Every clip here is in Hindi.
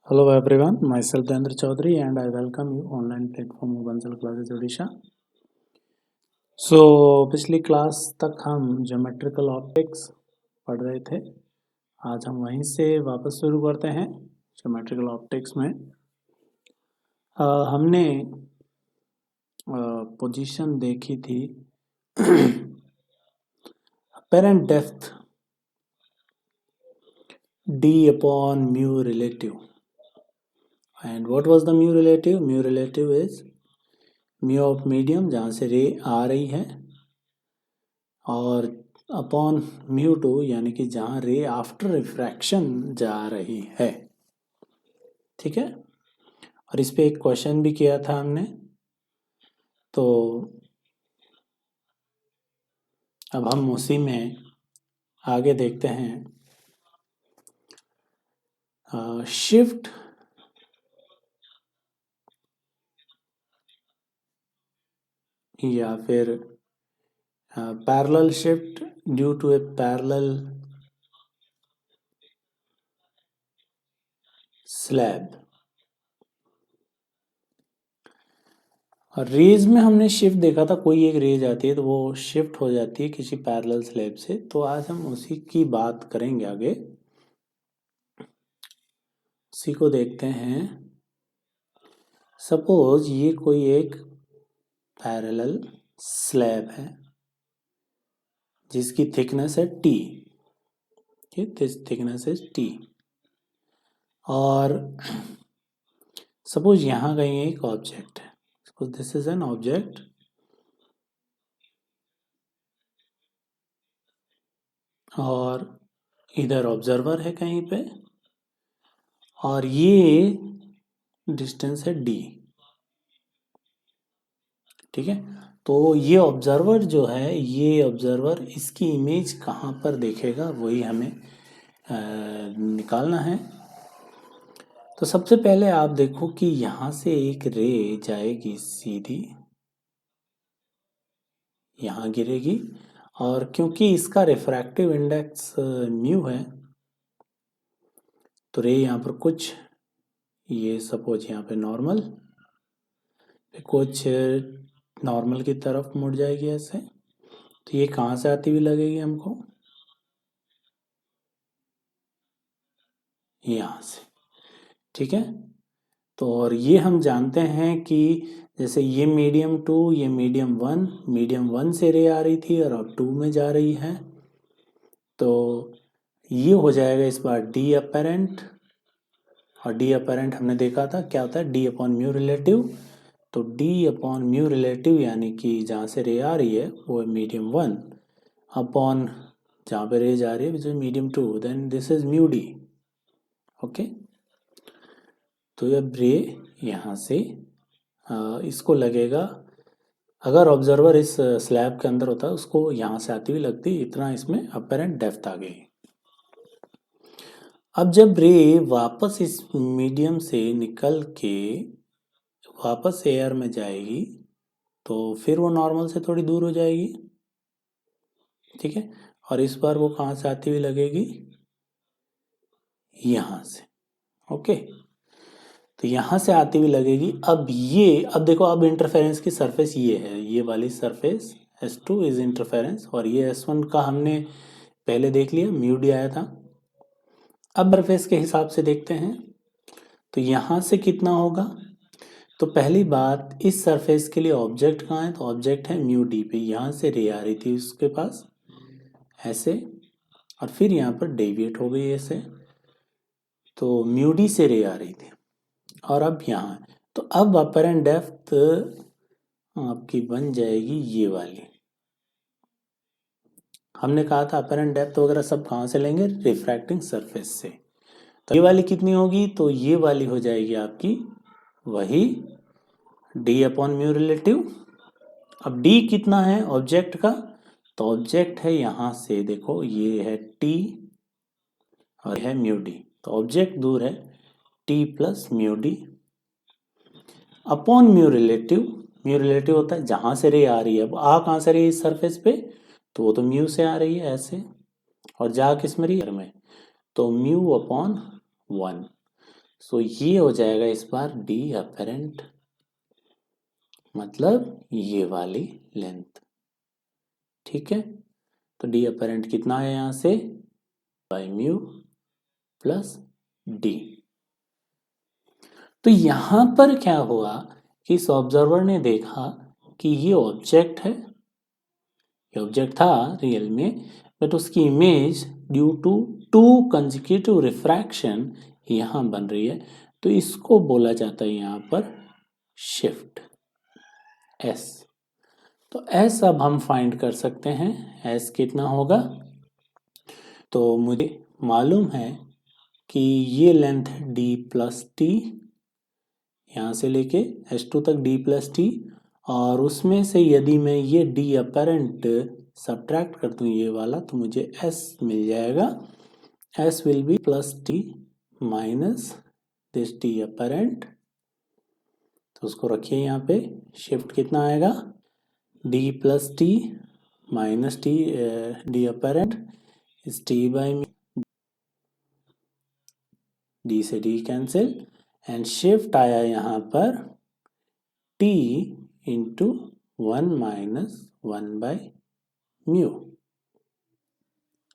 Hello everyone, myself Dendra Chaudhary and I welcome you online platform Bansal Classes Odisha. So पिछली क्लास तक हम ज्योमेट्रिकल ऑप्टिक्स पढ़ रहे थे। आज हम वहीं से वापस शुरू करते हैं ज्योमेट्रिकल ऑप्टिक्स में। हमने पोजीशन देखी थी apparent depth d upon mu relative. And what was the mu relative? Mu relative is mu of medium जहाँ से रे आ रही है और अपॉन म्यू टू यानी कि जहाँ रे आफ्टर रिफ्रैक्शन जा रही है। ठीक है, और इस पे एक क्वेश्चन भी किया था हमने। तो अब हम उसी में आगे देखते हैं। शिफ्ट या फिर parallel shift due to a parallel slab. और रेज में हमने शिफ्ट देखा था, कोई एक रेज आती है तो वो शिफ्ट हो जाती है किसी पैरेलल स्लैब से। तो आज हम उसी की बात करेंगे आगे, उसी को देखते हैं। सपोज ये कोई एक पैरेलल स्लैब है जिसकी थिकनेस है T, this thickness is T. और सपोज यहाँ कहीं एक ऑब्जेक्ट है, suppose this is an object और इधर ऑब्जर्वर है कहीं पे और ये डिस्टेंस है डी। ठीक है, तो ये ऑब्जर्वर जो है, ये ऑब्जर्वर इसकी इमेज कहाँ पर देखेगा वही हमें निकालना है। तो सबसे पहले आप देखो कि यहाँ से एक रे जाएगी सीधी, यहाँ गिरेगी और क्योंकि इसका रिफ्रैक्टिव इंडेक्स म्यू है तो रे यहाँ पर कुछ, ये सपोज यहाँ पे नॉर्मल, कुछ नॉर्मल की तरफ मुड़ जाएगी ऐसे। तो ये कहाँ से आती हुई लगेगी हमको? यहाँ से। ठीक है, तो और ये हम जानते हैं कि जैसे ये मीडियम 2, ये मीडियम 1 से रे आ रही थी और अब 2 में जा रही है। तो ये हो जाएगा इस बार डी अपेरेंट, और डी अपेरेंट हमने देखा था क्या होता है, डी अपॉन म्यू रिलेटिव। तो डी अपॉन म्यू रिलेटिव यानी कि जहाँ से रे आ रही है वो है मीडियम 1 अपॉन जहाँ पे रे जा रही है which is medium 2, then this is mu d. Okay, तो अब रे यहाँ से इसको लगेगा, अगर ऑब्जर्वर इस स्लैब के अंदर होता है उसको यहाँ से आती हुई लगती, इतना इसमें अपेरेंट डेप्थ आ गई। अब जब रे वापस इस मीडियम से निकल के वापस एयर में जाएगी तो फिर वो नॉर्मल से थोड़ी दूर हो जाएगी। ठीक है, और इस बार वो कहाँ से आती हुई लगेगी? यहाँ से। ओके, तो यहाँ से आती हुई लगेगी। अब देखो, अब इंटरफेरेंस की सरफेस ये है, ये वाली सरफेस S2 इज इंटरफेरेंस और ये S1 का हमने पहले देख लिया, म्यू डी आया था। अब सरफेस के हिसाब से देखते हैं तो यहाँ से कितना होगा। तो पहली बात, इस सरफेस के लिए ऑब्जेक्ट कहाँ है? तो ऑब्जेक्ट है म्यू डी पे, यहाँ से रे आ रही थी उसके पास ऐसे और फिर यहाँ पर डेविएट हो गई ऐसे, तो म्यू डी से रे आ रही थी और अब यहाँ। तो अब अपेरेंट डेप्थ आपकी बन जाएगी ये वाली। हमने कहा था अपेरेंट डेप्थ वगैरह सब कहाँ से लेंगे? रिफ्रैक्टिंग सरफेस से। तो ये वाली कितनी होगी? तो ये वाली हो जाएगी आपकी वही डी अपॉन म्यू रिलेटिव। अब डी कितना है ऑब्जेक्ट का? तो ऑब्जेक्ट है यहाँ से, देखो ये है टी और है म्यू डी, तो ऑब्जेक्ट दूर है T plus mu D upon mu relative. Mu relative होता है जहाँ से रे आ रही है। अब आ कहाँ से रही है? इस सरफेस पे, तो वो तो म्यू से आ रही है ऐसे, और जा किस में रही है? में, तो म्यू अपॉन 1। सो ये हो जाएगा इस बार डी अपेरेंट, मतलब ये वाली लेंथ। ठीक है, तो डी अपेरेंट कितना है यहां से, बाई म्यू प्लस डी। तो यहां पर क्या हुआ कि इस ऑब्जर्वर ने देखा कि ये ऑब्जेक्ट है, ये ऑब्जेक्ट था रियल में, बट उसकी image due to two consecutive refraction यहां बन रही है, तो इसको बोला जाता है यहां पर शिफ्ट एस। तो एस अब हम फाइंड कर सकते हैं, एस कितना होगा, तो मुझे मालूम है कि ये लेंथ है डी प्लस टी, यहाँ से लेके H2 तक d प्लस टी, और उसमें से यदि मैं ये d अपेरेंट सब्ट्रैक्ट कर दूँ ये वाला, तो मुझे S मिल जाएगा। S will be plus T minus this d apparent, तो उसको रखिए यहाँ पे, शिफ्ट कितना आएगा, d plus T minus T d apparent इस t बाई d से d कैंसिल, एंड शिफ्ट आया यहाँ पर t into 1 minus 1 by mu.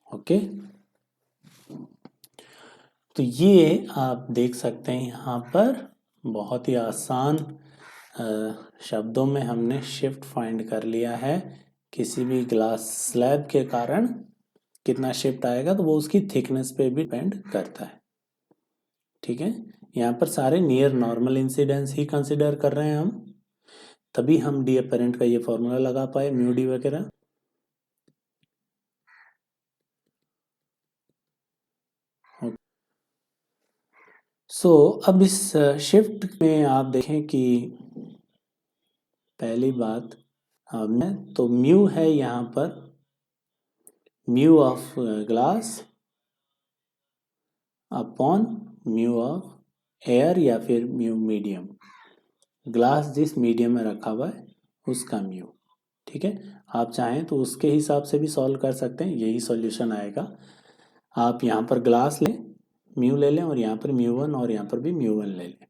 Okay, तो ये आप देख सकते हैं यहाँ पर बहुत ही आसान शब्दों में हमने शिफ्ट फाइंड कर लिया है। किसी भी ग्लास स्लैब के कारण कितना शिफ्ट आएगा तो वो उसकी थिकनेस पे भी डिपेंड करता है। ठीक है, यहाँ पर सारे नियर नॉर्मल इंसिडेंस ही कंसिडर कर रहे हैं हम, तभी हम डी अपेरेंट का ये फॉर्मूला लगा पाए, म्यू डी वगैरह। सो अब इस शिफ्ट में आप देखें कि पहली बात में तो म्यू है यहाँ पर, mu of glass upon mu of air या फिर म्यू मीडियम, ग्लास जिस मीडियम में रखा हुआ है उसका म्यू। ठीक है, आप चाहें तो उसके हिसाब से भी सॉल्व कर सकते हैं, यही सॉल्यूशन आएगा। आप यहाँ पर ग्लास लें, म्यू ले लें, और यहाँ पर म्यू वन और यहाँ पर भी म्यू वन ले लें।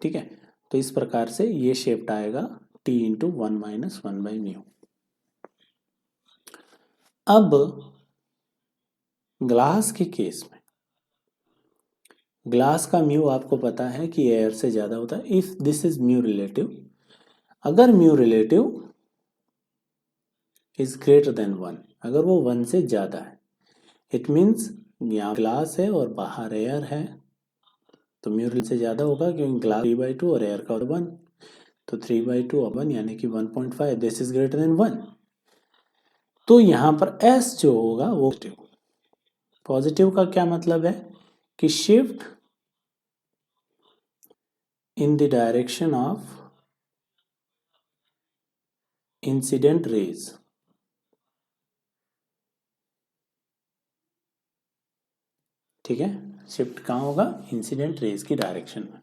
ठीक है, तो इस प्रकार से ये शिफ्ट आएगा t into 1 minus 1 by mu. अब ग्लास के केस में ग्लास का म्यू आपको पता है कि एयर से ज्यादा होता है, if this is mu relative, अगर mu relative is greater than 1, अगर वो 1 से ज्यादा है, इट मीन्स यहाँ ग्लास है और बाहर एयर है, तो म्यू से ज्यादा होगा क्योंकि ग्लास 3/2 और एयर का 1, तो 3/2 और 1 यानी कि 1.5, दिस इज ग्रेटर देन 1। तो यहाँ पर S जो होगा वो पॉजिटिव, पॉजिटिव का क्या मतलब है कि shift in the direction of incident raise. ठीक है, शिफ्ट कहाँ होगा, इंसिडेंट रेज की डायरेक्शन में।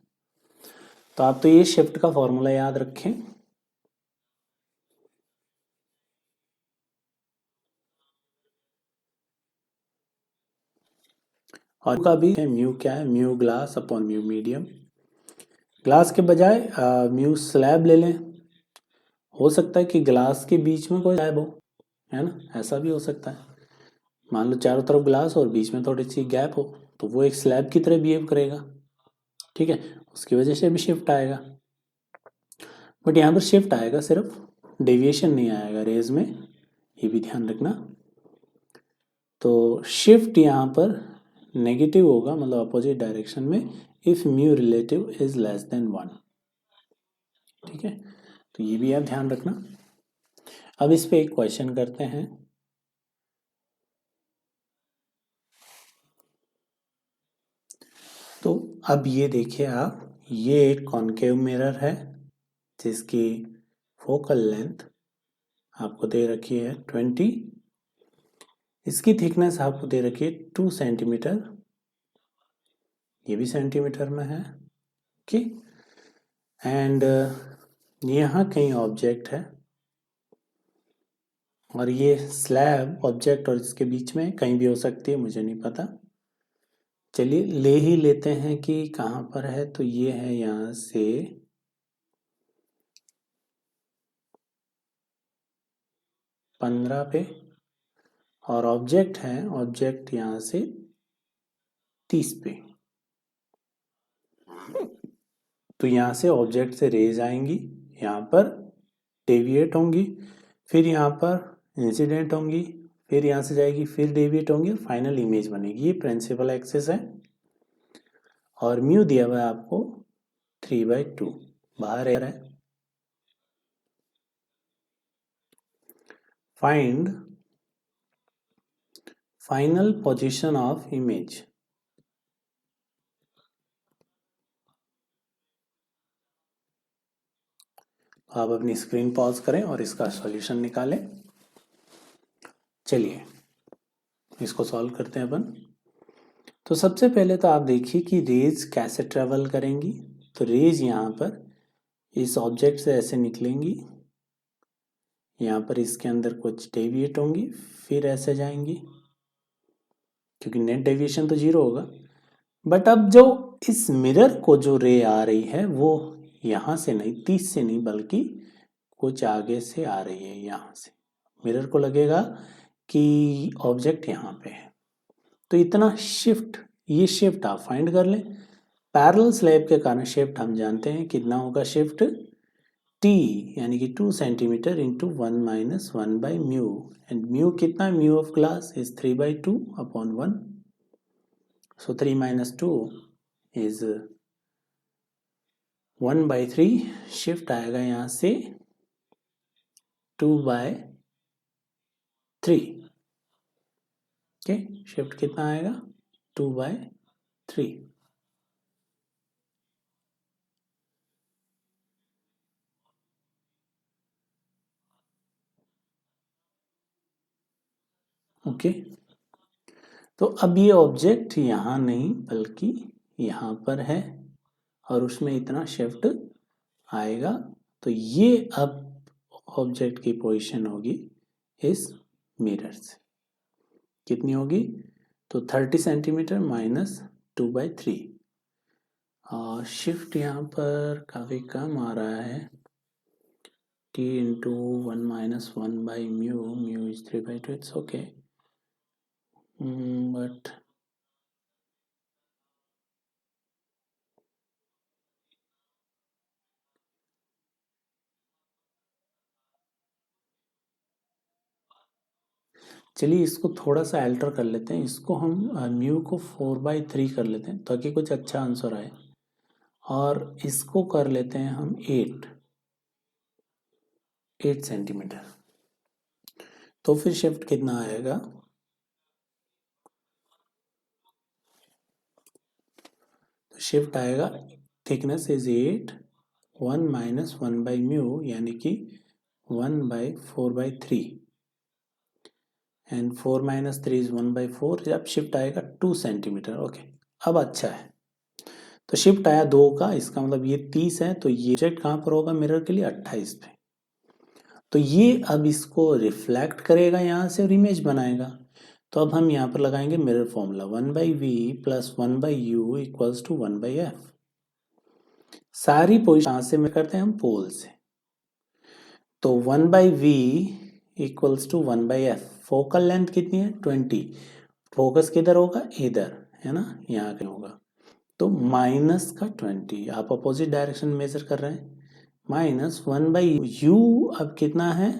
तो आप तो ये शिफ्ट का फॉर्मूला याद रखें, और का भी है म्यू क्या है, mu glass upon mu medium. Glass के बजाय म्यू स्लैब ले लें, हो सकता है कि ग्लास के बीच में कोई स्लैब हो, है ना, ऐसा भी हो सकता है। मान लो चारों तरफ ग्लास और बीच में थोड़ी सी गैप हो, तो वो एक स्लैब की तरह बिहेव करेगा। ठीक है, उसकी वजह से भी शिफ्ट आएगा, बट यहाँ पर शिफ्ट आएगा, सिर्फ डेविएशन नहीं आएगा रेज में, ये भी ध्यान रखना। तो शिफ्ट यहाँ पर नेगेटिव होगा, मतलब अपोजिट डायरेक्शन में, if mu relative is less than 1। ठीक है, तो ये भी आप ध्यान रखना। अब इस पे एक क्वेश्चन करते हैं। तो अब ये देखिए आप, ये एक कॉनकेव मिरर है जिसकी फोकल लेंथ आपको दे रखी है 20, इसकी थिकनेस आपको दे रखी है 2 सेंटीमीटर, ये भी सेंटीमीटर में है। ओके, एंड यहाँ कहीं ऑब्जेक्ट है, और ये स्लैब ऑब्जेक्ट और इसके बीच में कहीं भी हो सकती है, मुझे नहीं पता, चलिए ले ही लेते हैं कि कहाँ पर है, तो ये है यहाँ से 15 पे, और ऑब्जेक्ट है, ऑब्जेक्ट यहाँ से 30 पे। तो यहाँ से ऑब्जेक्ट से रेज आएंगी, यहाँ पर डेविएट होंगी, फिर यहाँ पर इंसिडेंट होंगी, फिर यहाँ से जाएगी, फिर डेविएट होंगी, और फाइनल इमेज बनेगी। ये प्रिंसिपल एक्सिस है, और म्यू दिया हुआ है आपको 3/2 बाहर है। Find final position of image. आप अपनी स्क्रीन पॉज करें और इसका सॉल्यूशन निकालें। चलिए इसको सॉल्व करते हैं अपन। तो सबसे पहले तो आप देखिए कि रेज कैसे ट्रेवल करेंगी। तो रेज यहाँ पर इस ऑब्जेक्ट से ऐसे निकलेंगी, यहाँ पर इसके अंदर कुछ डेविएट होंगी, फिर ऐसे जाएंगी, क्योंकि नेट डेविएशन तो 0 होगा। बट अब जो इस मिरर को जो रे आ रही है वो यहाँ से नहीं, 30 से नहीं, बल्कि कुछ आगे से आ रही है। यहाँ से मिरर को लगेगा कि ऑब्जेक्ट यहाँ पे है, तो इतना शिफ्ट, ये शिफ्ट आप फाइंड कर लें। पैरेलल स्लैब के कारण शिफ्ट हम जानते हैं कितना होगा, शिफ्ट t यानी कि 2 centimetre into 1 minus 1 by mu, and mu कितना है, mu of glass is 3/2 upon 1, so 3 minus 2 is 1/3। Shift आएगा यहाँ से 2/3। ओके, शिफ्ट कितना आएगा, 2/3। ओके, तो अब ये ऑब्जेक्ट यहाँ नहीं बल्कि यहाँ पर है, और उसमें इतना शिफ्ट आएगा। तो ये अब ऑब्जेक्ट की पोजीशन होगी इस मिरर से, कितनी होगी, तो 30 सेंटीमीटर माइनस 2/3, और शिफ्ट यहाँ पर काफ़ी कम आ रहा है, t into 1 minus 1 by mu, mu is 3/2, it's okay, but चलिए इसको थोड़ा सा अल्टर कर लेते हैं। इसको हम म्यू को 4/3 कर लेते हैं ताकि कुछ अच्छा आंसर आए, और इसको कर लेते हैं हम 8 सेंटीमीटर। तो फिर शिफ्ट कितना आएगा, तो शिफ्ट आएगा, thickness is 8, 1 minus 1 by mu यानी कि 1/4/3, एंड 4 माइनस 3 इज 1/4। जब शिफ्ट आएगा 2 सेंटीमीटर। ओके, अब अच्छा है, तो शिफ्ट आया 2 का, इसका मतलब ये 30 है, तो ये ऑब्जेक्ट कहाँ पर होगा मिरर के लिए, 28 पे। तो ये अब इसको रिफ्लेक्ट करेगा यहाँ से और इमेज बनाएगा। तो अब हम यहाँ पर लगाएंगे mirror formula, 1/v plus 1/u equals to 1/f। सारी पोजीशन यहाँ से में करते हैं हम पोल से, तो 1/v equals to 1/f। Focal length कितनी है, 20, फोकस किधर होगा, इधर है ना, यहाँ कहीं होगा, तो माइनस का 20, आप अपोजिट डायरेक्शन मेजर कर रहे हैं, माइनस 1/u। अब कितना है,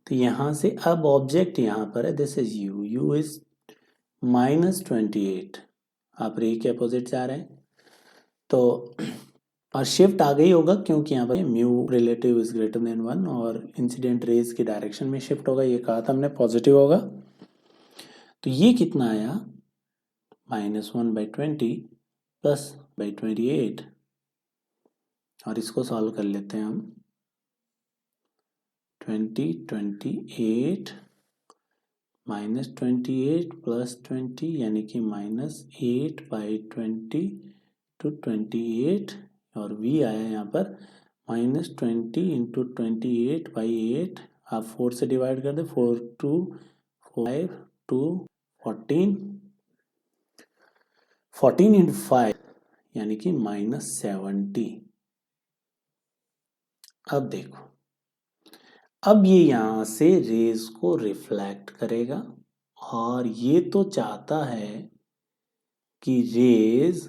तो यहाँ से अब ऑब्जेक्ट यहाँ पर है, this is u, u is -28, आप रे के अपोजिट जा रहे हैं, तो और शिफ्ट आ गई होगा क्योंकि यहाँ पर mu relative is greater than 1, और इंसिडेंट रेज की डायरेक्शन में शिफ्ट होगा, ये कहा था हमने पॉजिटिव होगा। तो ये कितना आया, -1/20 प्लस 28, और इसको सॉल्व कर लेते हैं हम, 28 -28 प्लस 20 यानी कि -8/20 टू 28, और v आया यहाँ पर -20 इंटू 28/8, आप 4 से डिवाइड कर दे, 4 2 5 2 14, 14 इंटू 5 यानी कि -70। अब देखो, अब ये यहां से रेज को रिफ्लेक्ट करेगा और ये तो चाहता है कि रेज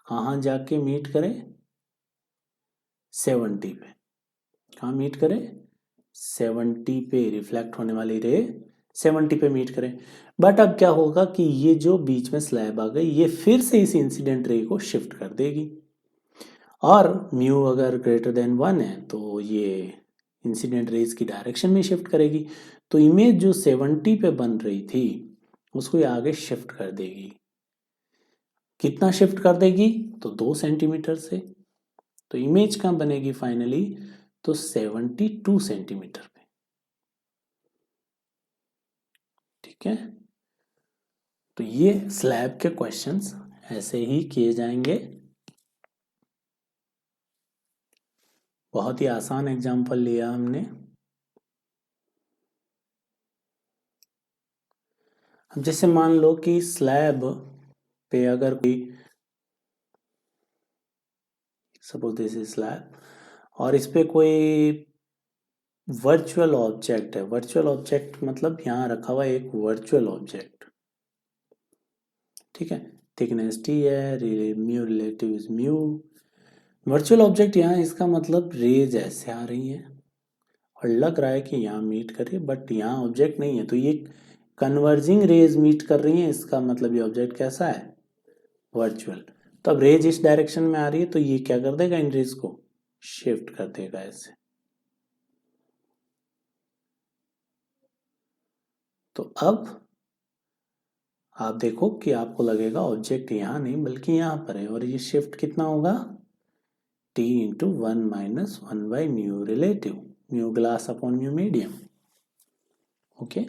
कहाँ जाके मीट करे, 70 पे। कहाँ मीट करे, 70 पे। रिफ्लेक्ट होने वाली रे 70 पे मीट करे। बट अब क्या होगा कि ये जो बीच में स्लैब आ गई ये फिर से इस इंसिडेंट रे को शिफ्ट कर देगी, और म्यू अगर ग्रेटर देन 1 है तो ये इंसिडेंट रेज की डायरेक्शन में शिफ्ट करेगी। तो इमेज जो 70 पे बन रही थी उसको ये आगे शिफ्ट कर देगी। कितना शिफ्ट कर देगी, तो 2 सेंटीमीटर से। तो इमेज कहाँ बनेगी फाइनली, तो 72 सेंटीमीटर पे। ठीक है, तो ये स्लैब के क्वेश्चंस ऐसे ही किए जाएंगे। बहुत ही आसान एग्जांपल लिया हमने। अब जैसे मान लो कि स्लैब पे अगर कोई, सपोज दिस इज स्लैब, और इस पे कोई वर्चुअल ऑब्जेक्ट है। वर्चुअल ऑब्जेक्ट मतलब यहाँ रखा हुआ एक वर्चुअल ऑब्जेक्ट। ठीक है, थिकनेस टी है, mu relative is mu. Virtual object यहाँ, इसका मतलब रेज ऐसे आ रही है और लग रहा है कि यहाँ मीट कर रही है, बट यहाँ ऑब्जेक्ट नहीं है, तो ये कन्वर्जिंग रेज मीट कर रही है। इसका मतलब ये ऑब्जेक्ट कैसा है, वर्चुअल। तो अब रेज इस डायरेक्शन में आ रही है तो ये क्या कर देगा, इन रेज को शिफ्ट कर देगा ऐसे। तो अब आप देखो कि आपको लगेगा ऑब्जेक्ट यहाँ नहीं बल्कि यहाँ पर है, और ये शिफ्ट कितना होगा, t into 1 minus 1 by mu relative, mu glass upon mu medium. Okay,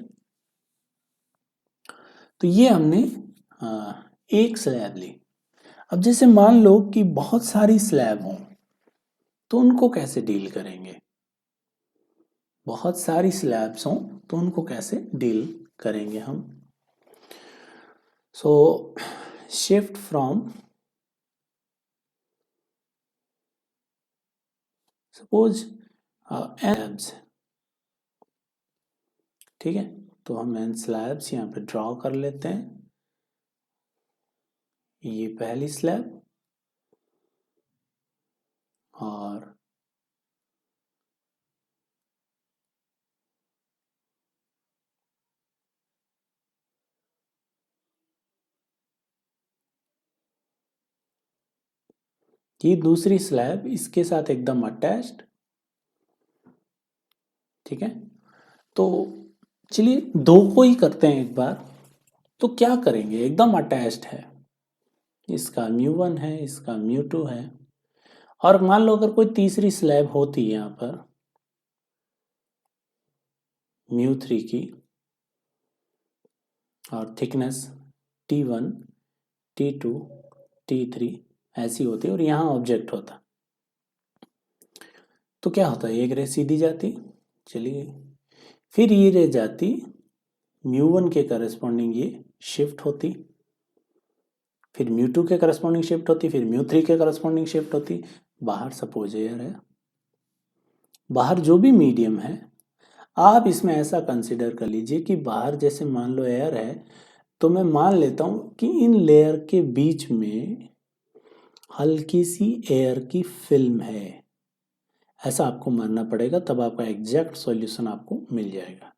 तो ये हमने एक स्लैब ली। अब जैसे मान लो कि बहुत सारी स्लैब हों तो उनको कैसे डील करेंगे। बहुत सारी स्लैब्स हों तो उनको कैसे डील करेंगे हम। सो शिफ्ट फ्रॉम, सपोज एब्स, ठीक है, तो हम एन स्लैब्स यहाँ पे ड्रॉ कर लेते हैं। ये पहली स्लैब और ये दूसरी स्लैब इसके साथ एकदम अटैच्ड। ठीक है, तो चलिए दो को ही करते हैं एक बार। तो क्या करेंगे, एकदम अटैच्ड है, इसका μ1 है, इसका μ2 है, और मान लो अगर कोई तीसरी स्लैब होती है यहाँ पर μ3 की, और थिकनेस t1 t2 t3 ऐसी होती है, और यहाँ ऑब्जेक्ट होता, तो क्या होता है, एक रे सीधी जाती, चलिए, फिर ये रे जाती μ1 के करस्पॉन्डिंग, ये शिफ्ट होती, फिर μ2 के करस्पॉन्डिंग शिफ्ट होती, फिर μ3 के करस्पॉन्डिंग शिफ्ट होती। बाहर सपोज एयर है, बाहर जो भी मीडियम है, आप इसमें ऐसा कंसिडर कर लीजिए कि बाहर जैसे मान लो एयर है, तो मैं मान लेता हूं कि इन लेयर के बीच में हल्की सी एयर की फिल्म है। ऐसा आपको मानना पड़ेगा, तब आपका एग्जैक्ट सॉल्यूशन आपको मिल जाएगा,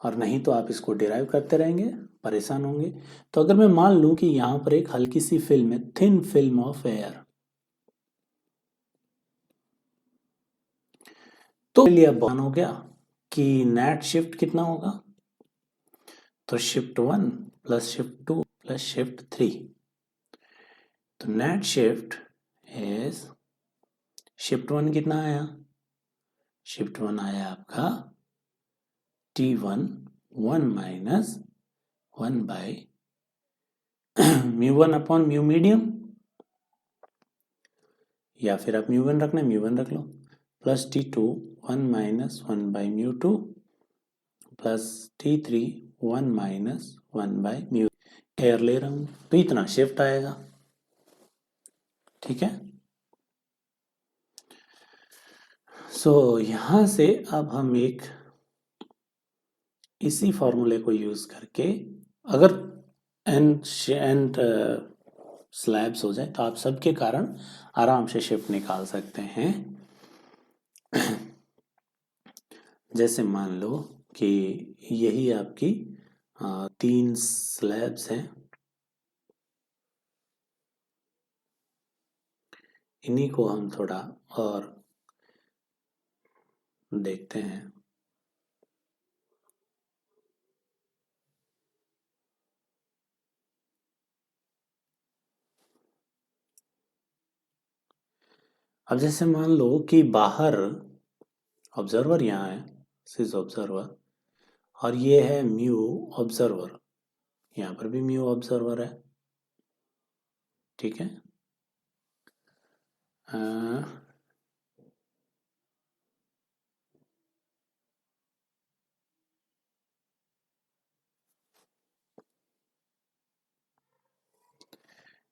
और नहीं तो आप इसको डिराइव करते रहेंगे, परेशान होंगे। तो अगर मैं मान लूं कि यहां पर एक हल्की सी फिल्म है, थिन फिल्म ऑफ एयर, तो लिए अब बन हो गया कि नेट शिफ्ट कितना होगा, तो shift 1 plus shift 2 plus shift 3। तो नेट शिफ्ट इज, शिफ्ट 1 कितना आया, शिफ्ट 1 आया आपका t1 1 minus 1 by μ1 upon mu medium, या फिर आप μ1 रखना है μ1 रख लो, plus t2 1 minus 1 by μ2 plus t3 1 minus 1 by mu. Air ले रहा हूँ तो इतना शिफ्ट आएगा। ठीक है, सो यहाँ से अब हम एक इसी फॉर्मूले को यूज करके, अगर एंड स्लैब्स हो जाए तो आप सबके कारण आराम से शिफ्ट निकाल सकते हैं। जैसे मान लो कि यही आपकी 3 स्लैब्स हैं, इन्हीं को हम थोड़ा और देखते हैं। अब जैसे मान लो कि बाहर ऑब्जर्वर यहाँ है, दिस इज ऑब्जर्वर, और ये है म्यू ऑब्जर्वर, यहाँ पर भी म्यू ऑब्जर्वर है। ठीक है,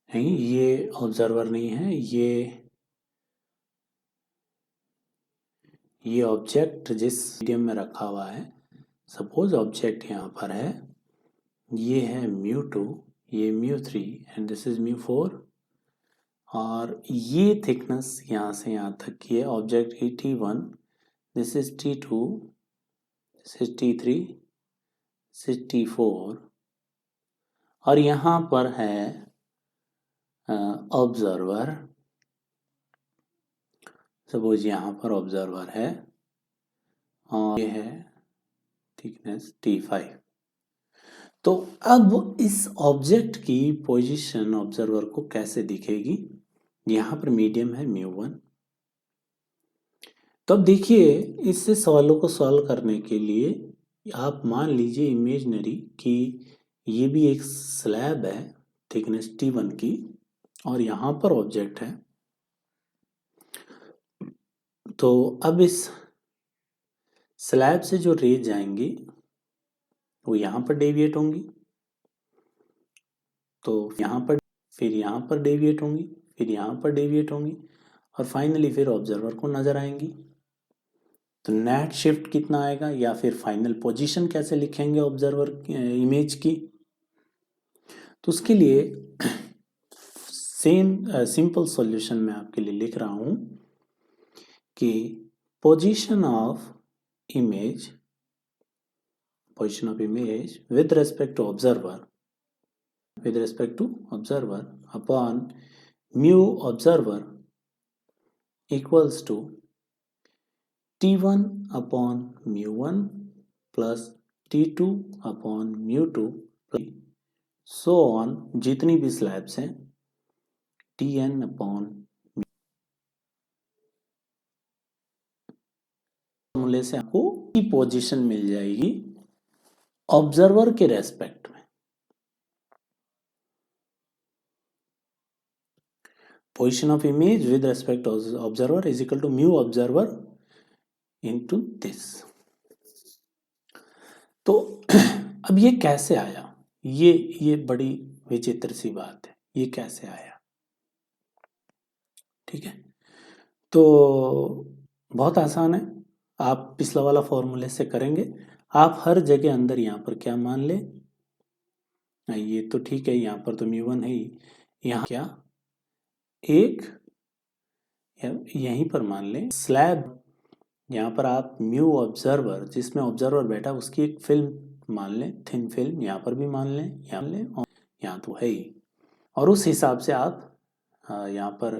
नहीं ये ऑब्जर्वर नहीं है, ये ऑब्जेक्ट जिस मीडियम में रखा हुआ है, सपोज ऑब्जेक्ट यहाँ पर है, ये है μ2, ये μ3 एंड दिस इज μ4, और ये थिकनेस यहाँ से यहाँ तक की है ऑब्जेक्ट की T1, this is T2, this is T3, this is T4, और यहाँ पर है ऑब्जर्वर, सपोज यहाँ पर ऑब्जर्वर है और ये है थिकनेस T5। तो अब इस ऑब्जेक्ट की पोजीशन ऑब्जर्वर को कैसे दिखेगी, यहाँ पर मीडियम है μ1। तो अब देखिए, इससे सवालों को सॉल्व करने के लिए आप मान लीजिए इमेजनरी कि ये भी एक स्लैब है थिकनेस T1 की, और यहाँ पर ऑब्जेक्ट है। तो अब इस स्लैब से जो रेज जाएंगी वो यहाँ पर डेविएट होंगी, तो यहाँ पर, फिर यहाँ पर डेविएट होंगी, फिर यहाँ पर डेविएट होंगी, और फाइनली फिर ऑब्जर्वर को नजर आएंगी। तो नेट शिफ्ट कितना आएगा, या फिर फाइनल पोजीशन कैसे लिखेंगे ऑब्जर्वर इमेज की, तो उसके लिए सिंपल सॉल्यूशन मैं आपके लिए लिख रहा हूं कि position of image with respect to observer upon mu observer equals to T1 upon μ1 plus T2 upon μ2 so on, जितनी भी स्लैब्स हैं Tn अपॉन फॉर्मूले से आपको की पोजीशन मिल जाएगी ऑब्जर्वर के रेस्पेक्ट में। Position of image with respect to observer is equal to mu observer into this. तो अब ये कैसे आया, ये बड़ी विचित्र सी बात है, ये कैसे आया। ठीक है, तो बहुत आसान है, आप पिछला वाला फॉर्मूले से करेंगे। आप हर जगह अंदर यहाँ पर क्या मान ले, ये तो ठीक है, यहाँ पर तो μ1 है ही, यहाँ क्या एक यहीं पर मान लें स्लैब, यहाँ पर आप म्यू ऑब्जर्वर, जिसमें ऑब्जर्वर बैठा उसकी एक फिल्म मान लें, थिन फिल्म, यहाँ पर भी मान लें, यहाँ लें, और यहाँ तो है ही, और उस हिसाब से आप यहाँ पर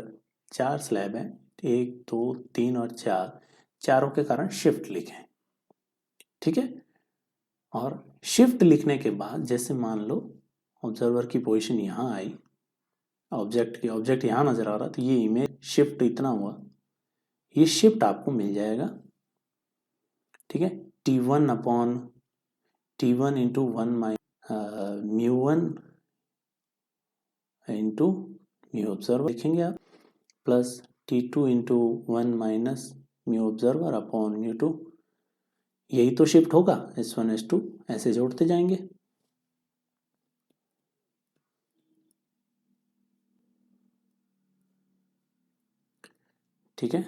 4 स्लैब हैं, 1 2 3 और 4, चारों के कारण शिफ्ट लिखें। ठीक है, और शिफ्ट लिखने के बाद जैसे मान लो ऑब्जर्वर की पोजीशन यहाँ आई, ऑब्जेक्ट यहाँ नजर आ रहा, तो ये इमेज शिफ्ट इतना हुआ, ये शिफ्ट आपको मिल जाएगा। ठीक है, T1 upon T1 into 1 μ1 into mu observer लिखेंगे आप, plus T2 into 1 minus mu observer upon μ2, यही तो शिफ्ट होगा S1 S2, ऐसे जोड़ते जाएंगे। ठीक है।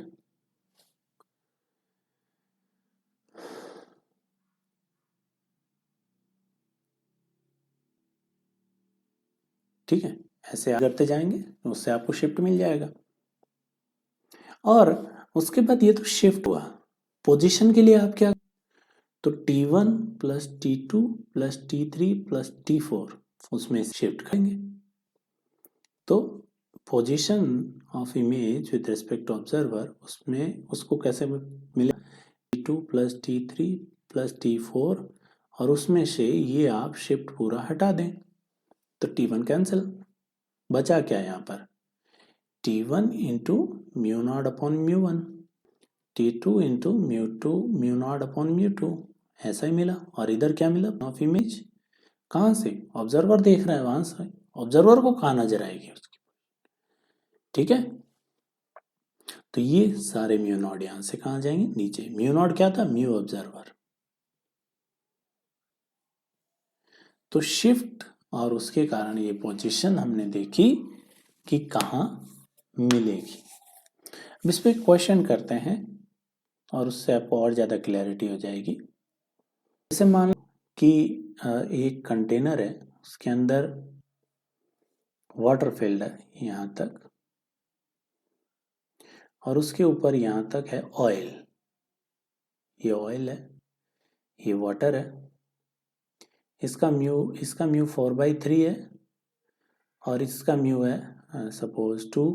ठीक है, ऐसे करते जाएंगे, उससे आपको शिफ्ट मिल जाएगा। और उसके बाद ये तो शिफ्ट हुआ, पोजीशन के लिए आप क्या, तो T1 plus T2 plus T3 plus T4 उसमें शिफ्ट करेंगे। तो position of image with respect to observer, उसमें उसको कैसे मिले, T2 plus T3 plus T4, और उसमें से ये आप शिफ्ट पूरा हटा दें, तो T1 कैंसिल, बचा क्या यहाँ पर, T1 into mu naught upon mu one, T2 into mu naught upon mu two, ऐसा ही मिला। और इधर क्या मिला, ऑफ इमेज, कहाँ से, ऑब्जर्वर देख रहा है वहां से, ऑब्जर्वर को कहाँ नजर आएगी उसकी। ठीक है, तो ये सारे म्यू नॉट यहां से कहाँ जाएंगे, नीचे। म्यू नॉट क्या था, म्यू ऑब्जर्वर। तो शिफ्ट और उसके कारण ये पोजीशन हमने देखी कि कहाँ मिलेगी। अब इस पर क्वेश्चन करते हैं और उससे आपको और ज़्यादा क्लैरिटी हो जाएगी। जैसे मान लो कि एक कंटेनर है, उसके अंदर वाटर फिल्ड है यहाँ तक, और उसके ऊपर यहाँ तक है ऑयल। ये ऑयल है, ये वाटर है, इसका म्यू 4/3 है, और इसका म्यू है सपोज 2,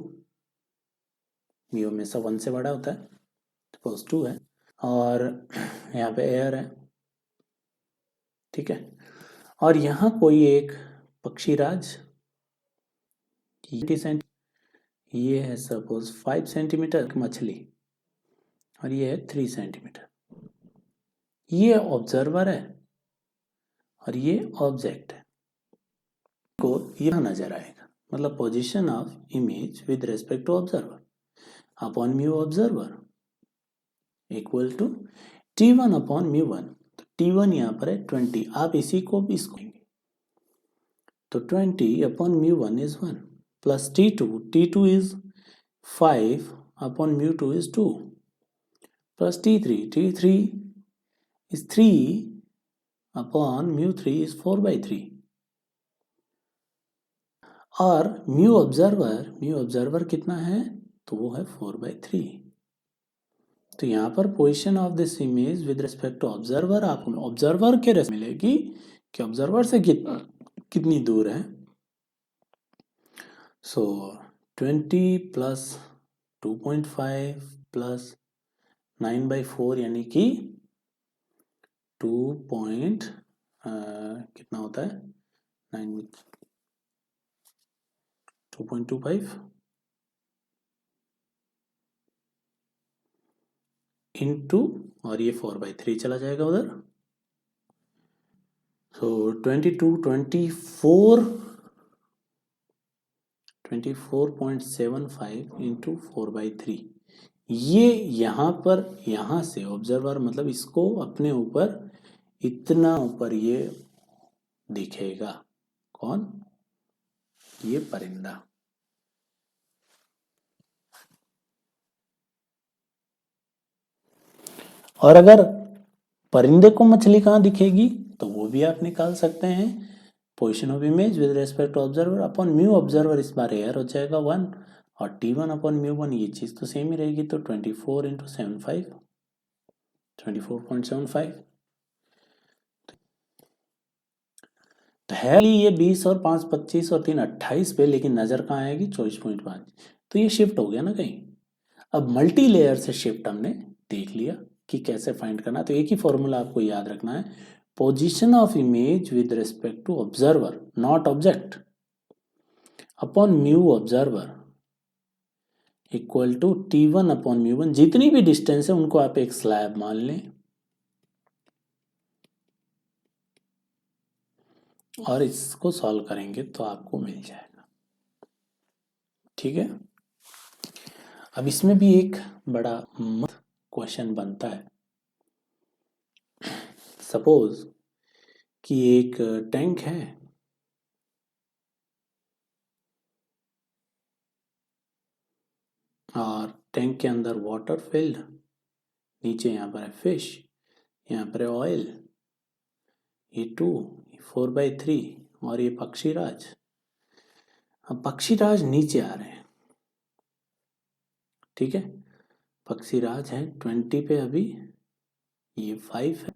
म्यू हमेशा 1 से बड़ा होता है, सपोज 2 है, और यहाँ पे एयर है। ठीक है, और यहाँ कोई एक पक्षीराज, ये है सपोज 5 सेंटीमीटर मछली, और ये है 3 सेंटीमीटर। ये ऑब्जर्वर है और ये ऑब्जेक्ट है, को ये नजर आएगा, मतलब position of image with respect to observer upon mu observer equal to T1 upon mu one. तो T1 यहाँ पर है 20, आप इसी को भी इसको, तो 20 upon mu one is 1 plus T2 is 5 upon mu two is 2 plus T3 is 3 upon mu 3 is 4/3, और म्यू ऑब्जर्वर कितना है, तो वो है 4/3। तो यहाँ पर position of this image with respect to observer आपको ऑब्जर्वर के रेस मिलेगी कि ऑब्जर्वर से कितनी दूर है। सो 20 प्लस 2.5 प्लस 9/4 यानी कि 2 पॉइंट कितना होता है, 2.25 इंटू, और ये 4/3 चला जाएगा उधर, सो 24.75 इंटू 4/3। ये यहाँ पर, यहाँ से ऑब्जर्वर मतलब इसको अपने ऊपर, इतना ऊपर ये दिखेगा, कौन, ये परिंदा। और अगर परिंदे को मछली कहाँ दिखेगी, तो वो भी आप निकाल सकते हैं, position of image with respect to observer upon mu observer, इस बार एयर हो जाएगा 1, और T1 अपॉन म्यू 1, ये चीज़ तो सेम ही रहेगी, तो 24 इंटू 75, 24.75। तो है ये 20 और 5 25 और 3 28 पे, लेकिन नज़र कहाँ आएगी 24.5। तो ये शिफ्ट हो गया ना कहीं। अब मल्टी लेयर से शिफ्ट हमने देख लिया कि कैसे फाइंड करना। तो एक ही फॉर्मूला आपको याद रखना है, position of image with respect to observer not object upon mu observer equal to T1 upon mu one. जितनी भी डिस्टेंस है उनको आप एक स्लैब मान लें, और इसको सॉल्व करेंगे तो आपको मिल जाएगा। ठीक है, अब इसमें भी एक बड़ा क्वेश्चन बनता है। सपोज कि एक टैंक है, और टैंक के अंदर वाटर फिल्ड, नीचे यहाँ पर है फिश, यहाँ पर है ऑयल, ये 2, 4/3 और ये पक्षीराज। अब पक्षीराज नीचे आ रहे हैं, ठीक है। पक्षीराज है 20 पे अभी, ये 5 है,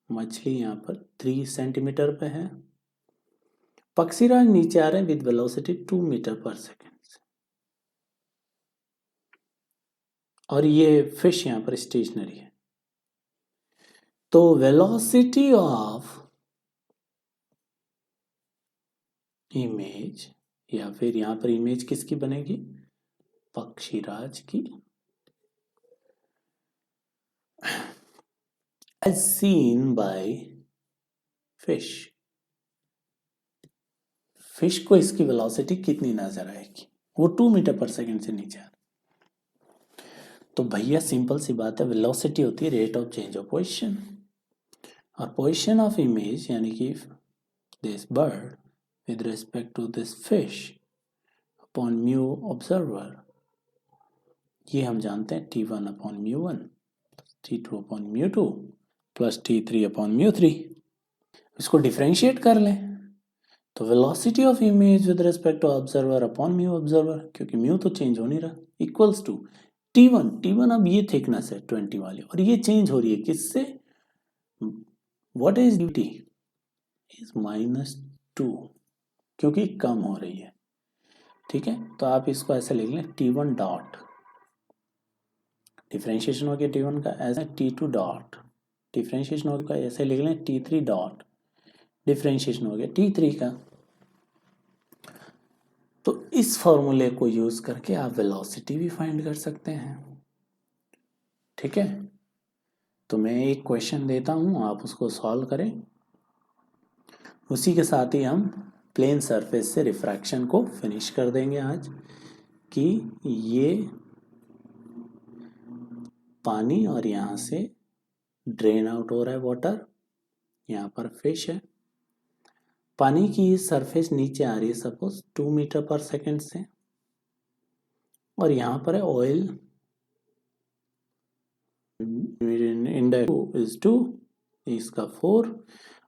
मछली यहाँ पर 3 सेंटीमीटर पे है। पक्षीराज नीचे आ रहे हैं विद वेलोसिटी 2 मीटर पर सेकेंड से, और ये फिश यहाँ पर स्टेशनरी है। तो वेलोसिटी ऑफ इमेज, या फिर यहाँ पर इमेज किसकी बनेगी, पक्षीराज की, as seen by fish। Fish को इसकी वेलोसिटी कितनी नजर आएगी, वो 2 मीटर पर सेकेंड से नीचे आ रहा। तो भैया सिंपल सी बात है, वेलोसिटी होती है rate of change of position, और पोजीशन ऑफ इमेज यानी कि this bird with respect to this fish upon mu observer, ये हम जानते हैं T1 upon mu1, T2 upon mu2 plus T3 upon mu3। इसको डिफ्रेंशिएट कर लें तो velocity of image with respect to observer upon mu observer, क्योंकि म्यू तो चेंज हो नहीं रहा, इक्वल्स टू T1 अब ये थिकनेस है 20 वाली, और ये चेंज हो रही है किससे, व्हाट इज ड्यूटी इज -2, क्योंकि कम हो रही है, ठीक है। तो आप इसको ऐसे लिख लें T1 डॉट, डिफ्रेंशिएशन हो गया T1 का, ऐसे T2 डॉट, डिफ्रेंशिएशन हो गया, ऐसे लिख लें T3 डॉट, डिफ्रेंशिएशन हो गया T3 का। तो इस फॉर्मूले को यूज करके आप वेलोसिटी भी फाइंड कर सकते हैं, ठीक है। तो मैं एक क्वेश्चन देता हूं, आप उसको सॉल्व करें, उसी के साथ ही हम प्लेन सरफेस से रिफ्रैक्शन को फिनिश कर देंगे आज, कि ये पानी और यहाँ से ड्रेन आउट हो रहा है वाटर, यहाँ पर फिश है, पानी की ये सरफेस नीचे आ रही है सपोज 2 मीटर पर सेकेंड से, और यहाँ पर है ऑयल, इंडेक्स इज 2, इसका 4,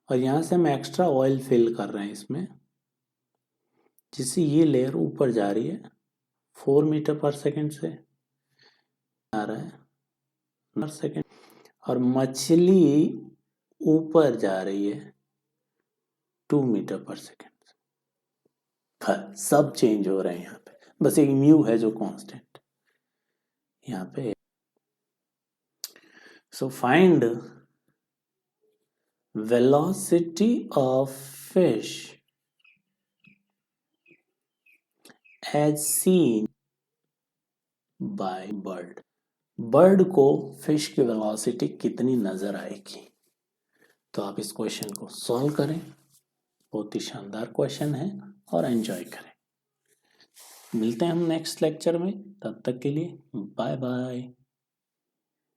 और यहाँ से हम एक्स्ट्रा ऑयल फिल कर रहे हैं इसमें, जिससे ये लेयर ऊपर जा रही है 4 मीटर पर सेकेंड से आ रहा है पर सेकेंड, और मछली ऊपर जा रही है 2 मीटर पर सेकेंड। सब चेंज हो रहे हैं यहाँ पे, बस एक म्यू है जो कांस्टेंट यहाँ पे। So find velocity of fish as seen by bird, bird को फिश की वेलोसिटी कितनी नजर आएगी। तो आप इस क्वेश्चन को सॉल्व करें, बहुत ही शानदार क्वेश्चन है, और एंजॉय करें। मिलते हैं हम नेक्स्ट लेक्चर में, तब तक के लिए बाय बाय।